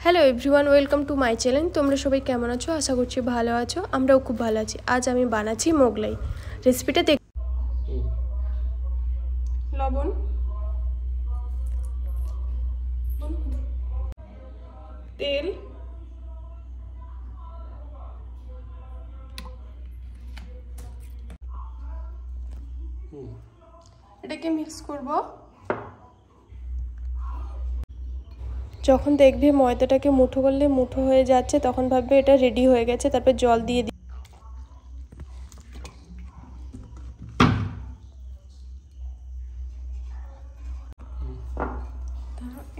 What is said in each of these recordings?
Hello everyone, welcome to my channel. তোমরা সবাই কেমন আছো? আশা করছি ভালো আছো। আমরাও খুব ভালো আছি। আজ আমি বানাচ্ছি মোগলাই। রেসিপিটা দেখ। লবণ, তেল, এটাকে মিক্স করব। যখন দেখবে ময়দাটাকে মুঠো করলে মুঠো হয়ে যাচ্ছে, তখন ভাববে এটা রেডি হয়ে গেছে। তারপর জল দিয়ে দিই।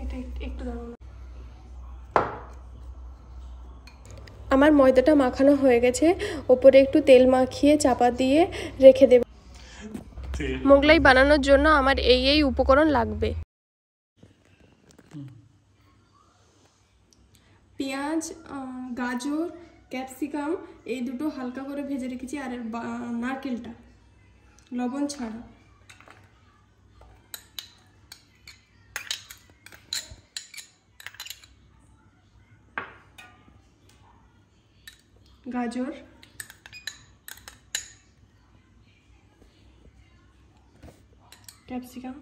এটা একটু দাঁড়ানো। আমার ময়দাটা মাখানো হয়ে গেছে। ওপরে একটু তেল মাখিয়ে চাপা দিয়ে রেখে দেব। মোগলাই বানানোর জন্য আমার এই উপকরণ লাগবে। পেঁয়াজ, গাজর, ক্যাপসিকাম এই দুটো হালকা করে ভেজে রেখেছি, আর নারকেলটা লবণ ছাড়া। গাজর, ক্যাপসিকাম,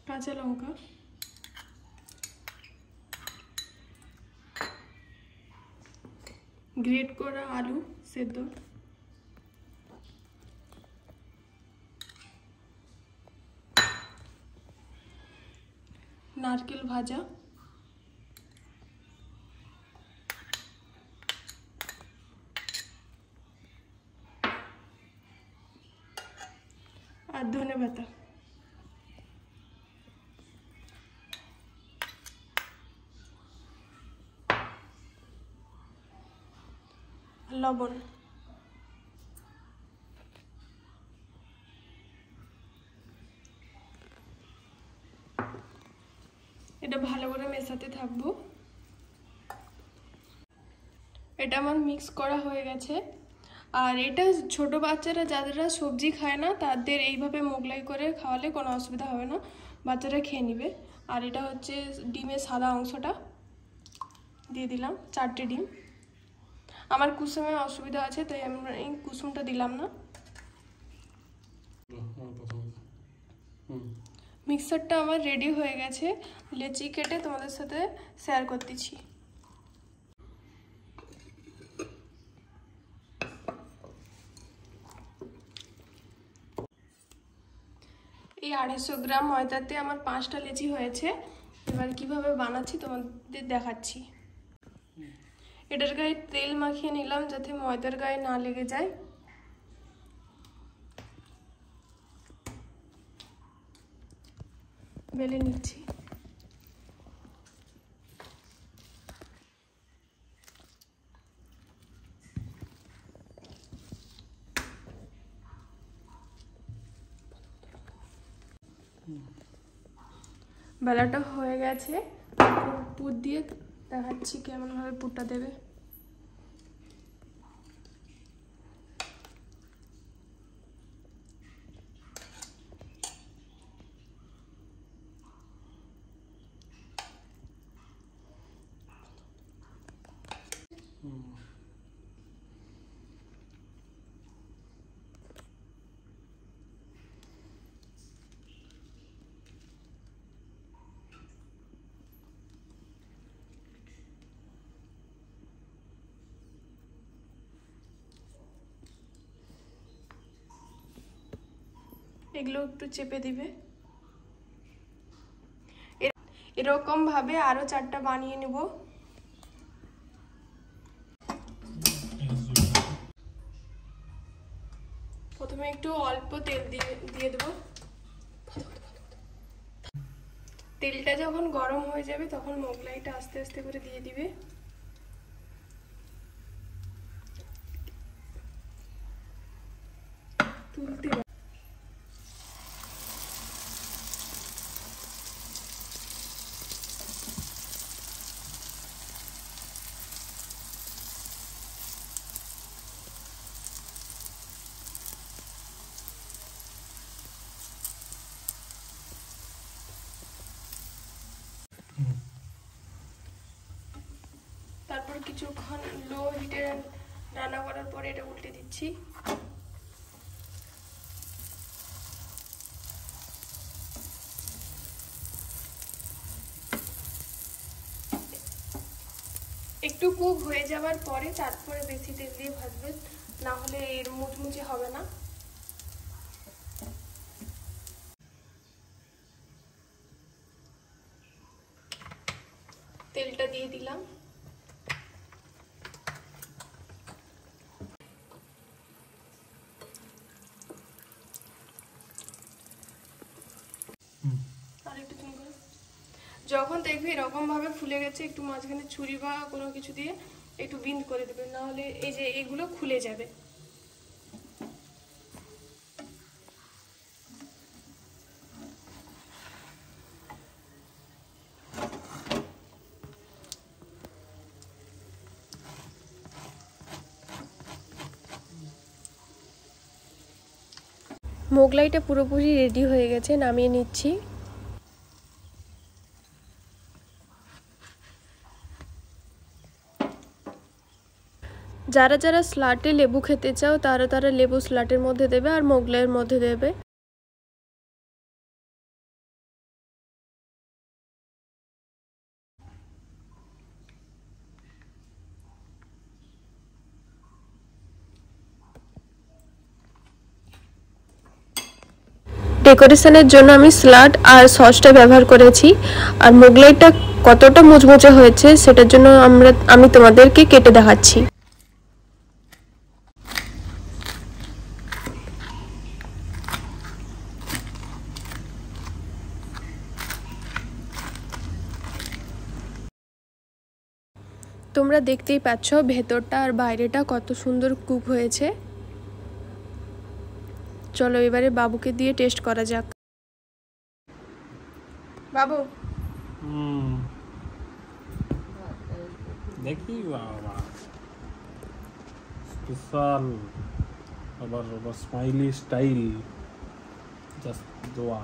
কাঁচা লঙ্কা, গ্রেট করা আলু সেদ্ধ, নারকেল ভাজা, আর ধনেপাতা। লবণ। এটা ভালো করে মেশাতে থাকবো। এটা আমার মিক্স করা হয়ে গেছে। আর এটা ছোট বাচ্চারা যারা সবজি খায় না তাদের এইভাবে মোগলাই করে খাওয়ালে কোনো অসুবিধা হবে না, বাচ্চারা খেয়ে নেবে। আর এটা হচ্ছে ডিমের সাদা অংশটা দিয়ে দিলাম, 4টে ডিম। আমার কুসুমে অসুবিধা আছে তাই আমি এই কুসুমটা দিলাম না। মিক্সারটা আমার রেডি হয়ে গেছে। লেচি কেটে তোমাদের সাথে শেয়ার করতেছি। এই 250 গ্রাম ময়দাতে আমার 5টা লেচি হয়েছে। এবার কিভাবে বানাচ্ছি তোমাদের দেখাচ্ছি। এটার গায়ে তেল মাখিয়ে নিলাম যাতে ময়দার গায়ে না লেগে যায়। বেলে নিচ্ছি। বেলাটা হয়ে গেছে। পুর দিয়ে দেখাচ্ছি কেমন ভাবে পুরটা দেবে। এগুলো একটু চেপে দিবে। এরকম ভাবে আরো 4টা বানিয়ে নেব। প্রথমে একটু অল্প তেল দিয়ে দেবো। তেলটা যখন গরম হয়ে যাবে তখন মোগলাইটা আস্তে আস্তে করে দিয়ে দিবে। তুলতে কিছুক্ষণ লো হিটে রান্না করার পরে এটা উল্টে দিচ্ছি। একটু কুক হয়ে যাওয়ার পরে তারপরে বেশি তেল দিয়ে ভাজবেন, না হলে এর মুচমুচে হবে না। তেলটা দিয়ে দিলাম। যখন দেখবে এরকম ভাবে ফুলে গেছে, একটু মাঝখানে ছুরি বা কোনো কিছু দিয়ে একটু বিন্দ করে দেবেন, না হলে এই যে এগুলো খুলে যাবে। মোগলাইটা পুরোপুরি রেডি হয়ে গেছে, নামিয়ে নিচ্ছি। যারা যারা স্লাটে লেবু খেতে চাও তারা তারা লেবু স্লাটের মধ্যে দেবে আর মোগলাইয়ের মধ্যে দেবে। ডেকোরেশনের জন্য আমি স্লাট আর সসটা ব্যবহার করেছি। আর মোগলাইটা কতটা মুচমুচে হয়েছে সেটার জন্য আমি তোমাদেরকে কেটে দেখাচ্ছি। তোমরা দেখতেই পাচ্ছ ভেতরটা আর বাইরেটা কত সুন্দর কুক হয়েছে। চলো এবারে বাবুকে দিয়ে টেস্ট করা যাক। বাবু দেখি বাবা স্পেশাল, আবার স্মাইলি স্টাইল, জাস্ট দোয়া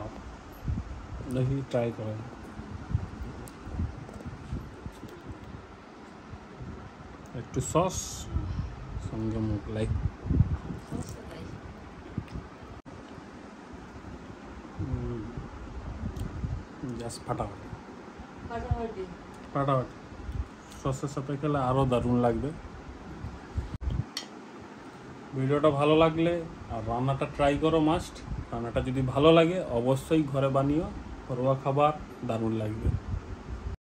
দেখি ট্রাই করেন। একটু সস সঙ্গে মোগলাই, জাস্ট ফাটাফাটি ফাটাফাটি। সসের সাথে খেলে আরও দারুণ লাগবে। ভিডিওটা ভালো লাগলে আর রান্নাটা ট্রাই করো মাস্ট। রান্নাটা যদি ভালো লাগে অবশ্যই ঘরে বানিও, ঘরোয়া খাবার দারুণ লাগবে।